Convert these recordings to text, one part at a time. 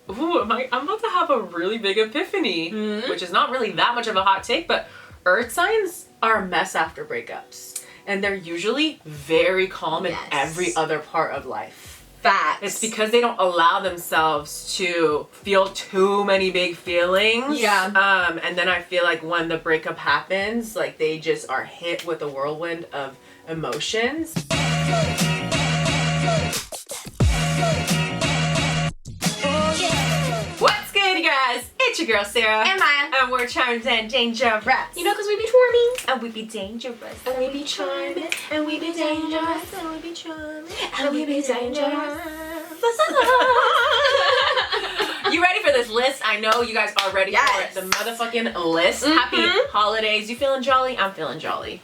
Ooh, I'm about to have a really big epiphany, which is not really that much of a hot take, but earth signs are a mess after breakups. And they're usually very calm in every other part of life. Facts. It's because they don't allow themselves to feel too many big feelings. Yeah. And then I feel like when the breakup happens, like they just are hit with a whirlwind of emotions. What's good, you guys? It's your girl Sarah. And Maya. And we're CharmedanDangerous. You know, because we be charming. And we be dangerous. And we be charming. And we be dangerous. And we be charming. And we be dangerous. You ready for this list? I know you guys are ready for it. The motherfucking list. Happy holidays. You feeling jolly? I'm feeling jolly.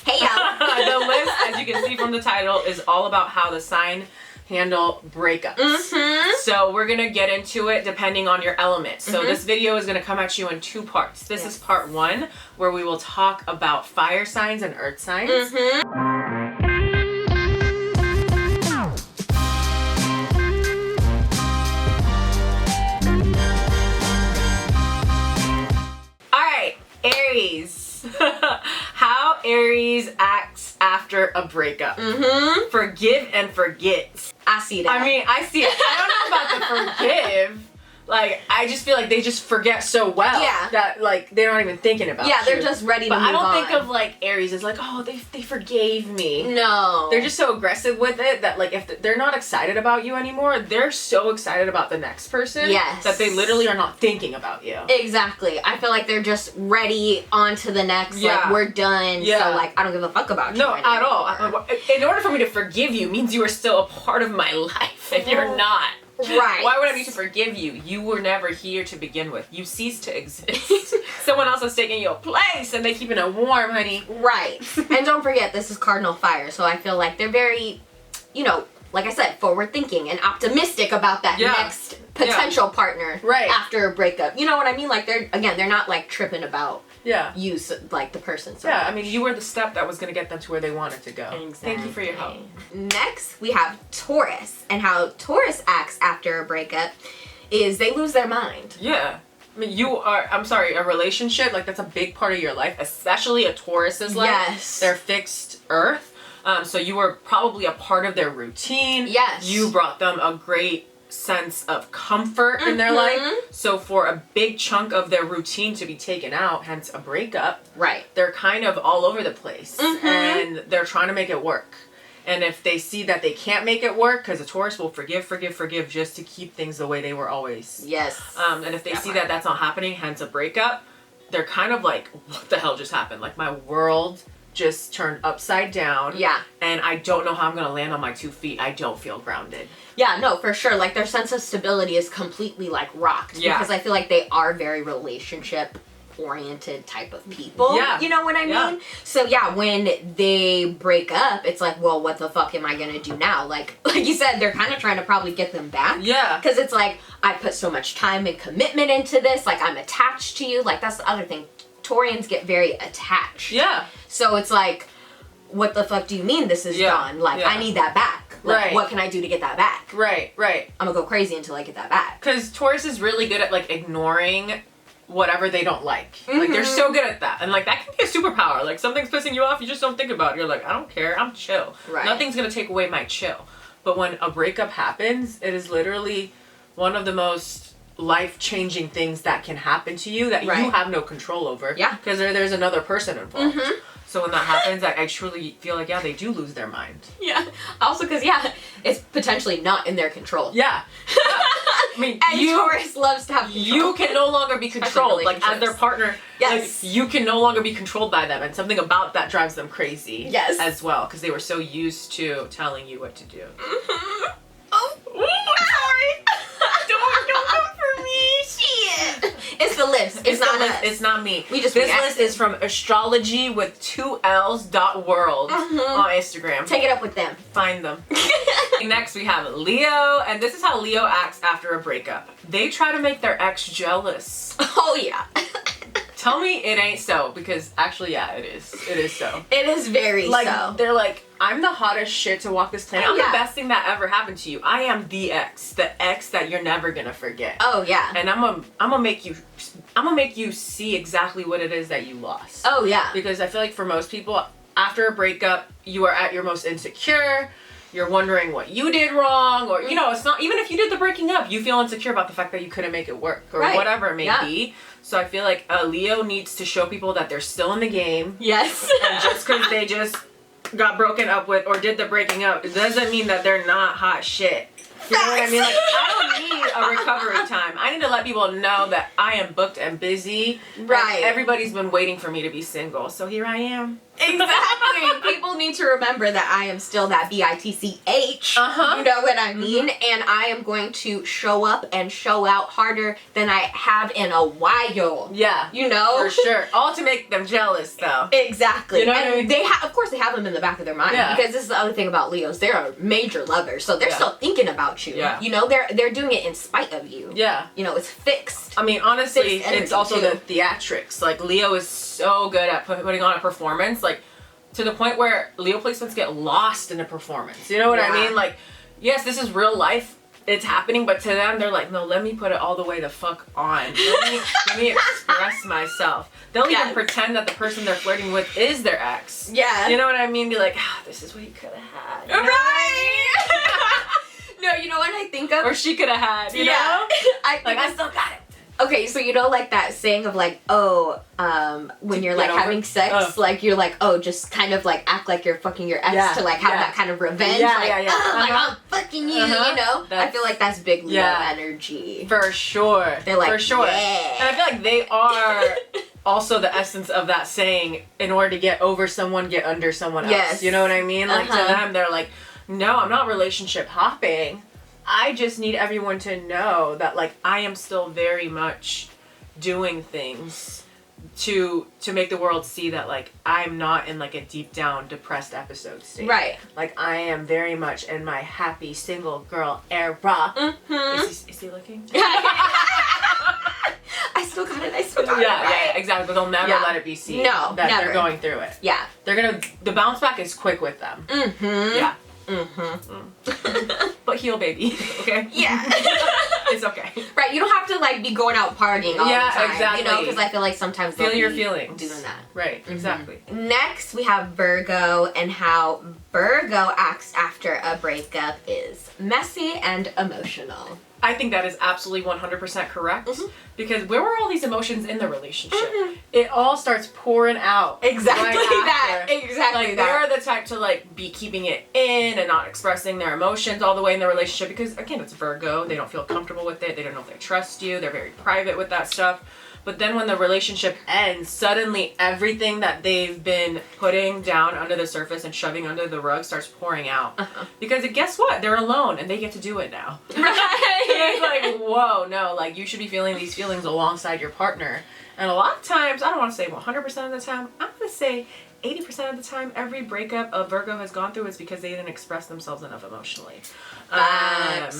Hey, y'all. The list, as you can see from the title, is all about how the sign handle breakups. So we're gonna get into it depending on your element. So this video is gonna come at you in 2 parts. This is part 1, where we will talk about fire signs and earth signs. Alright, Aries. How Aries acts after a breakup. Forgive and forget. I see that. I mean, I see it. I don't know about the forgive. Like, I just feel like they just forget so well that, like, they're not even thinking about it. They're just ready to move on. But I don't think of, like, Aries as, like, oh, they forgave me. No. They're just so aggressive with it that, like, if they're not excited about you anymore, they're so excited about the next person that they literally are not thinking about you. Exactly. I feel like they're just ready on to the next, like, we're done, so, like, I don't give a fuck about you anymore. At all. In order for me to forgive you means you are still a part of my life, and you're not. Right. Why would I need to forgive you? You were never here to begin with. You ceased to exist. Someone else is taking your place, and they keeping it warm, honey. Right. And don't forget, this is cardinal fire, so I feel like they're very, you know, like I said, forward thinking and optimistic about that next potential partner after a breakup. You know what I mean? Like, they're not, like, tripping about you, like, the person. So I mean, you were the step that was going to get them to where they wanted to go. Exactly. Thank you for your help. Next, we have Taurus. And how Taurus acts after a breakup is they lose their mind. Yeah. I mean, a relationship, like, that's a big part of your life, especially a Taurus's life. Yes. They're fixed earth. So you were probably a part of their routine. Yes. You brought them a great sense of comfort in their life. So for a big chunk of their routine to be taken out, hence a breakup, they're kind of all over the place. And they're trying to make it work. And if they see that they can't make it work, because a Taurus will forgive just to keep things the way they were always. Yes. And if they see that that's not happening, hence a breakup, they're kind of like, what the hell just happened? Like, my world just turned upside down. Yeah. And I don't know how I'm going to land on my 2 feet. I don't feel grounded. Yeah, no, for sure. Like, their sense of stability is completely, like, rocked. Yeah. Because I feel like they are very relationship-oriented type of people. Yeah. You know what I mean? Yeah. So, yeah, when they break up, it's like, well, what the fuck am I going to do now? Like you said, they're kind of trying to probably get them back. Yeah. Because it's like, I put so much time and commitment into this. Like, I'm attached to you. Like, that's the other thing. Taurians get very attached. Yeah. So it's like, what the fuck do you mean this is gone? Like, I need that back. Like, what can I do to get that back? Right. I'm gonna go crazy until I get that back. Because Taurus is really good at, like, ignoring whatever they don't like. Like, they're so good at that. And, like, that can be a superpower. Like, something's pissing you off, you just don't think about it. You're like, I don't care, I'm chill. Nothing's gonna take away my chill. But when a breakup happens, it is literally one of the most life-changing things that can happen to you that you have no control over. Yeah. Because there's another person involved. So when that happens, I truly feel like, they do lose their mind. Yeah. Also because, it's potentially not in their control. Yeah. I mean, and Taurus loves to have control. You can no longer be controlled. Like, as their partner, like, you can no longer be controlled by them. And something about that drives them crazy. Yes. As well. Because they were so used to telling you what to do. Oh, sorry. Don't come for me. Shit. It's the list. It's not us. It's not me. This list is from Astrology with 2Ls.world on Instagram. Take it up with them. Find them. Next we have Leo, and this is how Leo acts after a breakup. They try to make their ex jealous. Oh yeah. Tell me it ain't so, because actually, yeah, it is. It is so. It is very like, so. They're like, I'm the hottest shit to walk this planet. I'm the best thing that ever happened to you. I am the ex that you're never gonna forget. Oh yeah. And I'm gonna make you see exactly what it is that you lost. Oh yeah. Because I feel like for most people, after a breakup, you are at your most insecure. You're wondering what you did wrong, or you know, it's not even if you did the breaking up, you feel insecure about the fact that you couldn't make it work, or whatever it may be. So I feel like a Leo needs to show people that they're still in the game. Yes. And just because they just got broken up with or did the breaking up, it doesn't mean that they're not hot shit. You know what I mean? Like, I don't need a recovery time. I need to let people know that I am booked and busy. Right. And everybody's been waiting for me to be single, so here I am. Exactly. People need to remember that I am still that bitch. You know what I mean? And I am going to show up and show out harder than I have in a while. Yeah. You know? For sure. All to make them jealous, though. Exactly. You know what and I mean? they of course, they have them in the back of their mind. Yeah. Because this is the other thing about Leos. They're major lovers. So they're still thinking about you. Yeah. You know, they're doing it in spite of you. Yeah. You know, it's fixed. I mean, honestly, it's also too. the theatrics. Like, Leo is so good at putting on a performance. Like, to the point where Leo placements get lost in a performance. You know what I mean? Like, yes, this is real life. It's happening, but to them, they're like, no, let me put it all the way the fuck on. Let me express myself. They'll even pretend that the person they're flirting with is their ex. Yeah. You know what I mean? Be like, this is what you could have had. You know Right! No, you know what I think of? Or she could have had, you know? I still got it. Okay, so you know, like that saying of like, when you're like having sex, like you're like, just kind of like act like you're fucking your ex to like have that kind of revenge. Like, like I'm fucking you, you know? I feel like that's big Leo energy. For sure. They're like, for sure. Yeah. And I feel like they are also the essence of that saying, in order to get over someone, get under someone else. Yes. You know what I mean? Like to them, they're like, no, I'm not relationship hopping. I just need everyone to know that, like, I am still very much doing things to make the world see that, like, I'm not in, like, a deep down depressed episode state. Right. Like, I am very much in my happy single girl era. Mm-hmm. Is he looking? I still got it. Yeah, exactly. But they'll never let it be seen that they're going through it. Yeah. The bounce back is quick with them. Mm-hmm. Yeah. But heal, baby. Okay. Yeah. It's okay. Right. You don't have to like be going out partying all the time. Exactly. You know, because I feel like sometimes feel your feelings doing that. Right. Exactly. Next, we have Virgo, and how Virgo acts after a breakup is messy and emotional. I think that is absolutely 100% correct. Because where were all these emotions in the relationship? It all starts pouring out. Exactly that. Exactly like, that. They're the type to like be keeping it in and not expressing their emotions all the way in the relationship, because again, it's Virgo. They don't feel comfortable with it. They don't know if they trust you. They're very private with that stuff. But then when the relationship ends, suddenly everything that they've been putting down under the surface and shoving under the rug starts pouring out. Because guess what? They're alone and they get to do it now. Right. It's like, whoa, no, like you should be feeling these feelings alongside your partner. And a lot of times, I don't want to say 100% of the time, I'm going to say 80% of the time, every breakup a Virgo has gone through is because they didn't express themselves enough emotionally. And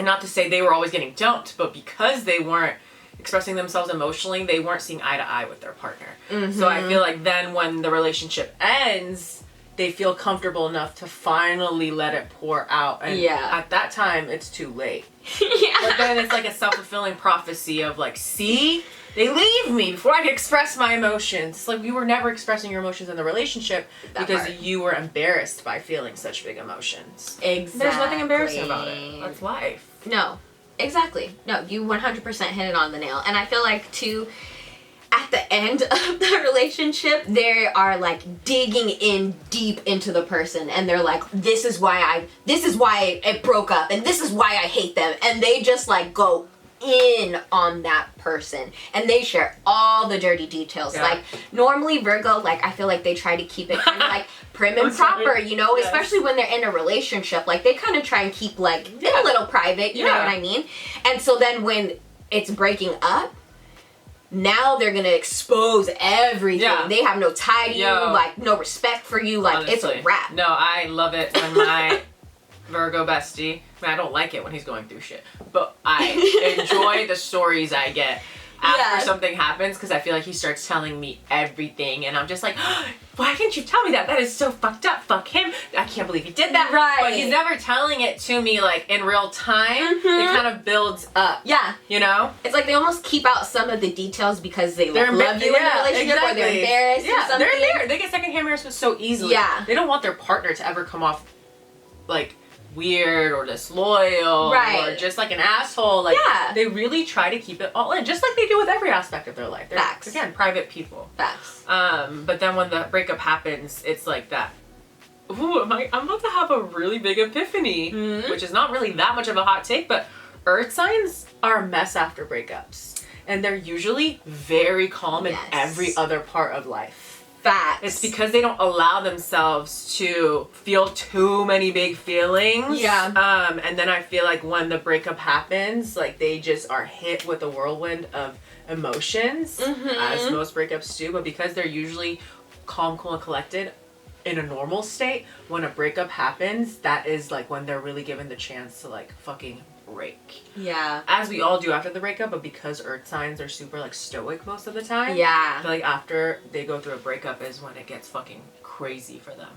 not to say they were always getting dumped, but because they weren't expressing themselves emotionally, they weren't seeing eye to eye with their partner. So I feel like then when the relationship ends, they feel comfortable enough to finally let it pour out. And at that time, it's too late. But then it's like a self-fulfilling prophecy of like, see? They leave me before I could express my emotions. It's like you were never expressing your emotions in the relationship because you were embarrassed by feeling such big emotions. Exactly. There's nothing embarrassing about it. That's life. No. Exactly. No, you 100% hit it on the nail. And I feel like, too, at the end of the relationship, they are, like, digging in deep into the person. And they're like, this is why it broke up. And this is why I hate them. And they just, like, go in on that person. And they share all the dirty details. Like, normally Virgo, like, I feel like they try to keep it kind of, like, prim and proper, you know, especially when they're in a relationship. Like, they kind of try and keep, like, a little private, you know what I mean? And so then when it's breaking up, now they're gonna expose everything. They have no tie to you, like, no respect for you. Like, honestly, it's a wrap. No, I love it when my Virgo bestie, I mean, I don't like it when he's going through shit, but I enjoy the stories I get. after something happens, because I feel like he starts telling me everything, and I'm just like, why didn't you tell me that? That is so fucked up. Fuck him. I can't believe he did that. Right. But he's never telling it to me like in real time. It kind of builds up. Yeah. You know? It's like they almost keep out some of the details because they love you in the relationship, or they're embarrassed or something. They're there. They get secondhand embarrassment so easily. Yeah. They don't want their partner to ever come off like weird or disloyal or just like an asshole. Like they really try to keep it all in, just like they do with every aspect of their life. They're, Facts. Again, private people. Facts. But then when the breakup happens, it's like that. Ooh, I'm about to have a really big epiphany, which is not really that much of a hot take, but earth signs are a mess after breakups. And they're usually very calm in every other part of life. Facts. It's because they don't allow themselves to feel too many big feelings. Yeah. And then I feel like when the breakup happens, like they just are hit with a whirlwind of emotions, as most breakups do. But because they're usually calm, cool, and collected in a normal state, when a breakup happens, that is like when they're really given the chance to like fucking break. Yeah. As we all do after the breakup, but because earth signs are super like stoic most of the time. Yeah. I feel like after they go through a breakup is when it gets fucking crazy for them.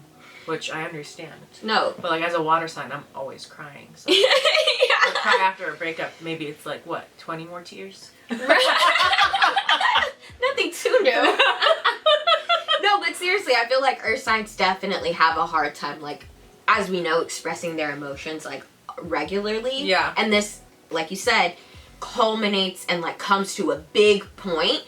Which I understand. No. But like as a water sign, I'm always crying. So I cry after a breakup, maybe it's like what, 20 more tears? Nothing too new. No, but seriously, I feel like earth signs definitely have a hard time, like, as we know, expressing their emotions like regularly. Yeah. And this, like you said, culminates and like comes to a big point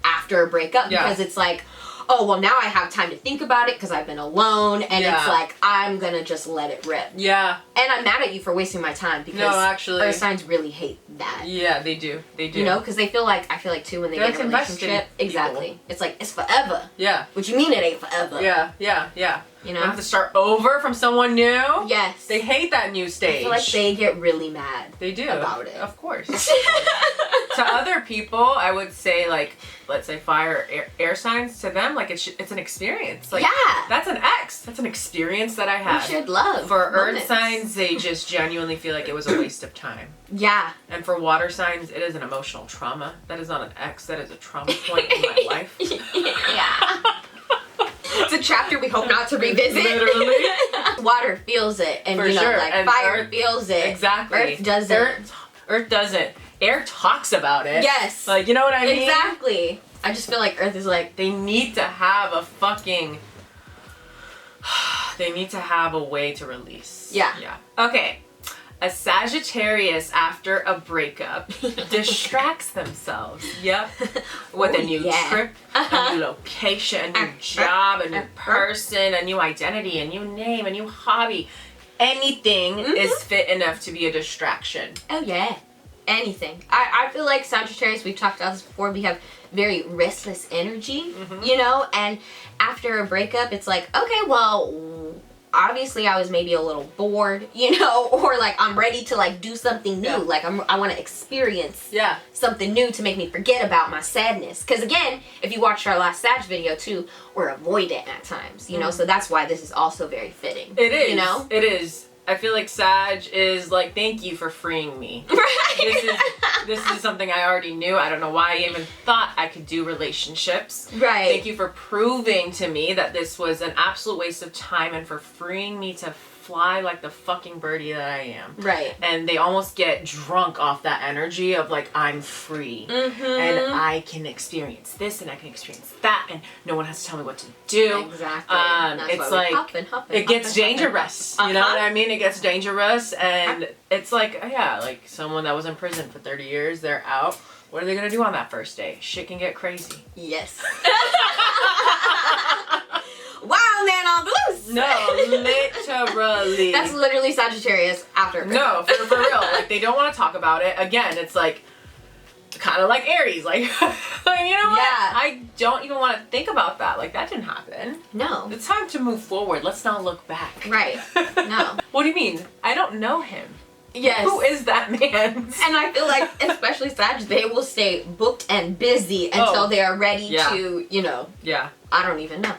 after a breakup, because it's like, oh, well, now I have time to think about it because I've been alone, and it's like, I'm gonna just let it rip. Yeah. And I'm mad at you for wasting my time, because actually, earth signs really hate that. Yeah, they do. They do. You know, because I feel like too, when they get in a relationship, exactly, it's like, it's forever. Yeah. What you mean it ain't forever? Yeah, yeah, yeah. You know? I have to start over from someone new? Yes. They hate that new stage. I feel like they get really mad. They do. About it. Of course. To other people, I would say, like, let's say fire or air signs, to them, like, it's an experience. Like, that's an X. That's an experience that I had. We should love. For earth signs, they just genuinely feel like it was a waste of time. Yeah. And for water signs, it is an emotional trauma. That is not an X. That is a trauma point in my life. Yeah. It's a chapter we hope not to revisit. Literally. Water feels it, and For sure. like, and fire earth, feels it. Exactly. Earth doesn't. Earth doesn't. Air talks about it. Yes. Like, you know what I mean? Exactly. I just feel like Earth is like, they need to have a fucking, they need to have a way to release. Yeah. Yeah. Okay. A Sagittarius after a breakup distracts themselves. Yep. With a new trip, a new location, a new job, a new person, a new identity, a new name, a new hobby. Anything is fit enough to be a distraction. Oh yeah. Anything. I feel like Sagittarius, we've talked about this before, we have very restless energy, you know, and after a breakup, it's like, okay, well, obviously I was maybe a little bored, you know, or like I'm ready to like do something new. Like I want to experience something new to make me forget about my sadness. Because again, if you watched our last Sag video too, we're avoidant at times, you know, so that's why this is also very fitting. It is. You know? It is. I feel like Sag is like, thank you for freeing me. Right. This is something I already knew. I don't know why I even thought I could do relationships. Right. Thank you for proving to me that this was an absolute waste of time, and for freeing me to fly like the fucking birdie that I am. Right. And they almost get drunk off that energy of like, I'm free. And I can experience this and I can experience that, and no one has to tell me what to do. Exactly. It's like, it gets dangerous. You know what I mean? It gets dangerous, and it's like, yeah, like someone that was in prison for 30 years, they're out. What are they gonna do on that first day? Shit can get crazy. Yes. Wow, man, on loose. No, literally. That's literally Sagittarius after. No, for real. Like, they don't want to talk about it. Again, it's like, kind of like Aries. Like, you know what? Yeah. I don't even want to think about that. Like, that didn't happen. No. It's time to move forward. Let's not look back. Right. No. What do you mean? I don't know him. Yes. Who is that man? And I feel like, especially Sag, they will stay booked and busy until they are ready to, you know. Yeah. I don't even know.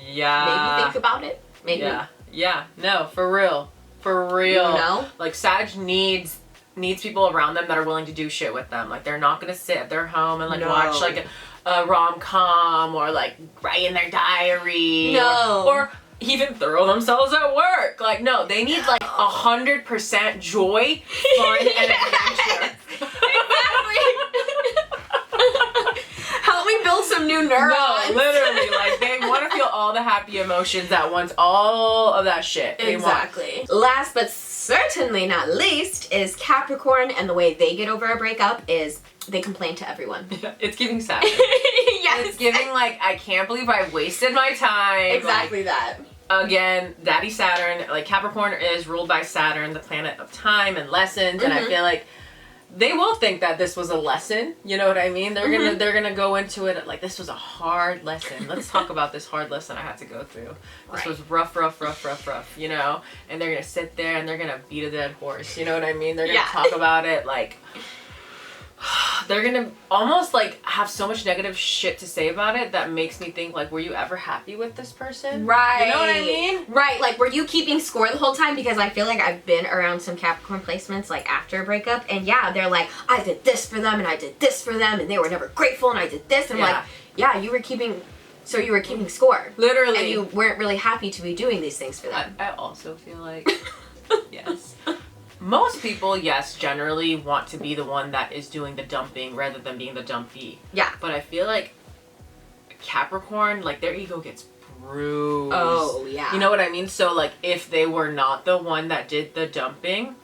Yeah. Maybe think about it. Maybe. Yeah. Yeah. No, for real. For real. You know? Like, Sag needs needs people around them that are willing to do shit with them. Like, they're not gonna sit at their home and like watch like a rom-com or like write in their diary. Or even throw themselves at work. Like, no, they need like 100% joy, fun, and adventure. Help me build some new neurons. No, literally, like, they want to feel all the happy emotions at once, all of that shit. Exactly. Last but certainly not least is Capricorn, and the way they get over a breakup is they complain to everyone. It's giving Saturn. Yes. It's giving like, I can't believe I wasted my time. Exactly, like, that. Again, Daddy Saturn, like, Capricorn is ruled by Saturn, the planet of time and lessons, and I feel like they will think that this was a lesson. You know what I mean? They're gonna go into it like, this was a hard lesson. Let's talk about this hard lesson I had to go through. This was rough, you know? And they're gonna sit there and they're gonna beat a dead horse. You know what I mean? They're gonna talk about it like, they're gonna almost like have so much negative shit to say about it that makes me think like, were you ever happy with this person? Right. You know what I mean? Right. Like, were you keeping score the whole time? Because I feel like I've been around some Capricorn placements like after a breakup, and yeah, they're like, I did this for them and I did this for them and they were never grateful and I did this, and like, yeah, you were keeping score. Literally. And you weren't really happy to be doing these things for them. I also feel like yes. Most people, yes, generally want to be the one that is doing the dumping rather than being the dumpee. Yeah. But I feel like Capricorn, like, their ego gets bruised. Oh, yeah. You know what I mean? So, like, if they were not the one that did the dumping,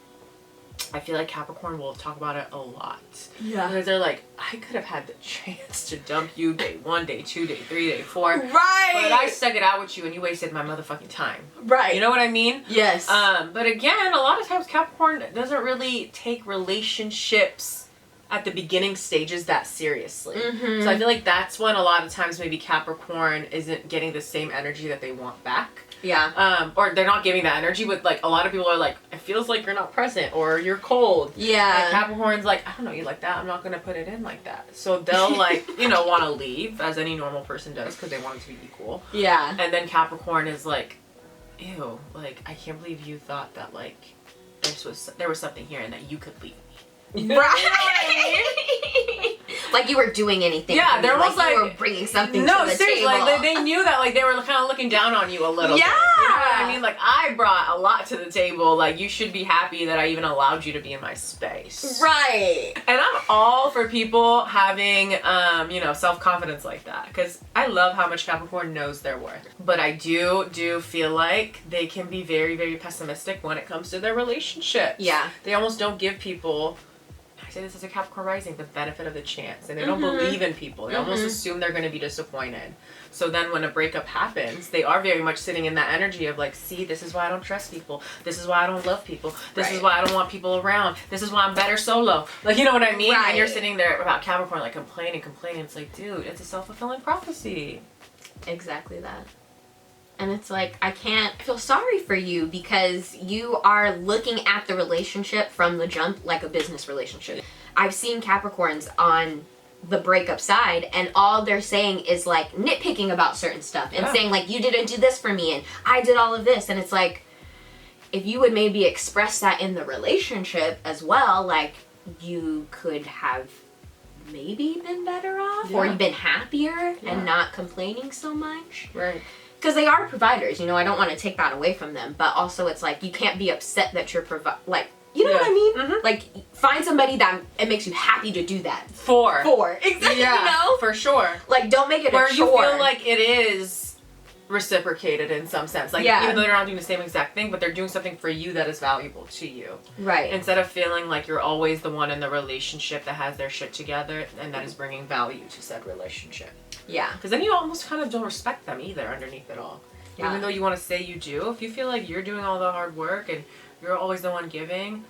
I feel like Capricorn will talk about it a lot. Yeah. Because they're like, I could have had the chance to dump you day 1, day 2, day 3, day 4. Right. But I stuck it out with you and you wasted my motherfucking time. Right. You know what I mean? Yes. But again, a lot of times Capricorn doesn't really take relationships at the beginning stages that seriously. So I feel like that's when a lot of times maybe Capricorn isn't getting the same energy that they want back. Yeah. Or they're not giving that energy, but like a lot of people are like, it feels like you're not present or you're cold. Yeah. And Capricorn's like, I don't know you like that. I'm not going to put it in like that. So they'll like, you know, want to leave as any normal person does because they want it to be equal. Yeah. And then Capricorn is like, ew, like, I can't believe you thought that like there was something here and that you could leave me. Right. Like you were doing anything. Yeah, they're almost like you were bringing something to the seriously, table. Like they knew that like they were kind of looking down on you a little bit. You know what I mean? Like, I brought a lot to the table. Like, you should be happy that I even allowed you to be in my space. Right. And I'm all for people having, you know, self-confidence like that. Because I love how much Capricorn knows their worth. But I do feel like they can be very, very pessimistic when it comes to their relationships. Yeah. They almost don't give people, I say this as a Capricorn rising, the benefit of the chance. And they don't believe in people. They almost assume they're going to be disappointed. So then when a breakup happens, they are very much sitting in that energy of like, see, this is why I don't trust people. This is why I don't love people. This is why I don't want people around. This is why I'm better solo. Like, you know what I mean? Right. And you're sitting there about Capricorn like complaining. It's like, dude, it's a self-fulfilling prophecy. Exactly that. And it's like, I can't feel sorry for you because you are looking at the relationship from the jump like a business relationship. I've seen Capricorns on the breakup side and all they're saying is like nitpicking about certain stuff and saying like, you didn't do this for me and I did all of this. And it's like, if you would maybe express that in the relationship as well, like you could have maybe been better off or you've been happier and not complaining so much. Right. Because they are providers, you know, I don't want to take that away from them, but also it's like, you can't be upset that you're like, you know what I mean? Like, find somebody that it makes you happy to do that. For. Exactly, you know? For sure. Like, don't make it where a chore. You feel like it is reciprocated in some sense. Like, even though they're not doing the same exact thing, but they're doing something for you that is valuable to you. Right. Instead of feeling like you're always the one in the relationship that has their shit together and that is bringing value to said relationship. Yeah. Because then you almost kind of don't respect them either underneath it all. Yeah. Even though you want to say you do, if you feel like you're doing all the hard work and you're always the one giving,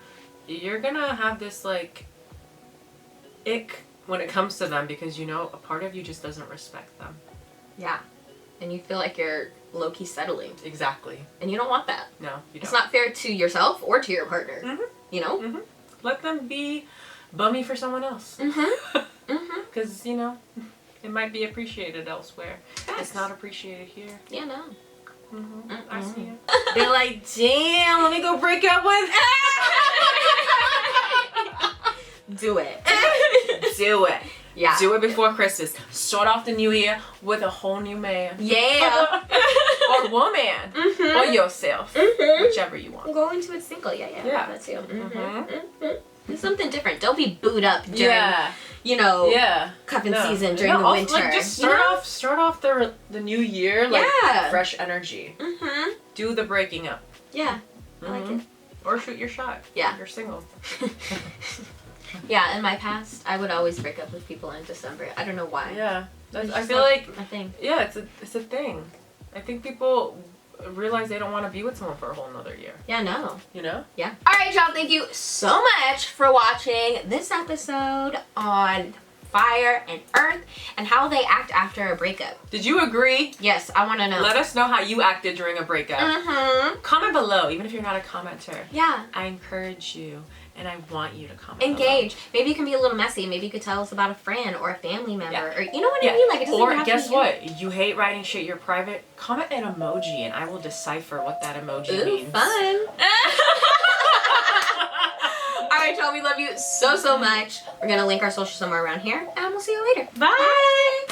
you're gonna have this like ick when it comes to them because you know a part of you just doesn't respect them. Yeah. And you feel like you're low-key settling. Exactly. And you don't want that. No, you don't. It's not fair to yourself or to your partner. You know? Let them be bummy for someone else. Because, you know, it might be appreciated elsewhere. It's not appreciated here. Yeah, no. I see it. They're like, damn, let me go break up with. Do it. Do it. Yeah. Do it before Christmas. Start off the new year with a whole new man. Yeah. Or woman. Or yourself. Whichever you want. Go into it single. Yeah. That too. Do something different. Don't be booed up during, cuffing season during the winter. Like just start off the new year like fresh energy. Do the breaking up. Yeah. I like it. Or shoot your shot. Yeah. You're single. Yeah, in my past, I would always break up with people in December. I don't know why. Yeah. I feel like a thing. Yeah, it's a thing. I think people realize they don't want to be with someone for a whole nother year. Yeah, no. You know? Yeah. Alright, y'all, thank you so much for watching this episode on fire and earth and how they act after a breakup. Did you agree? Yes, I want to know. Let us know how you acted during a breakup. Comment below, even if you're not a commenter. Yeah. I encourage you and I want you to comment Engage. below. Maybe you can be a little messy. Maybe you could tell us about a friend or a family member. Or you know what I mean? Like, it doesn't or have guess to be what? You hate writing shit, you're private. Comment an emoji and I will decipher what that emoji means. Fun. Alright, y'all, we love you so much. We're gonna link our social somewhere around here, and we'll see you later. Bye.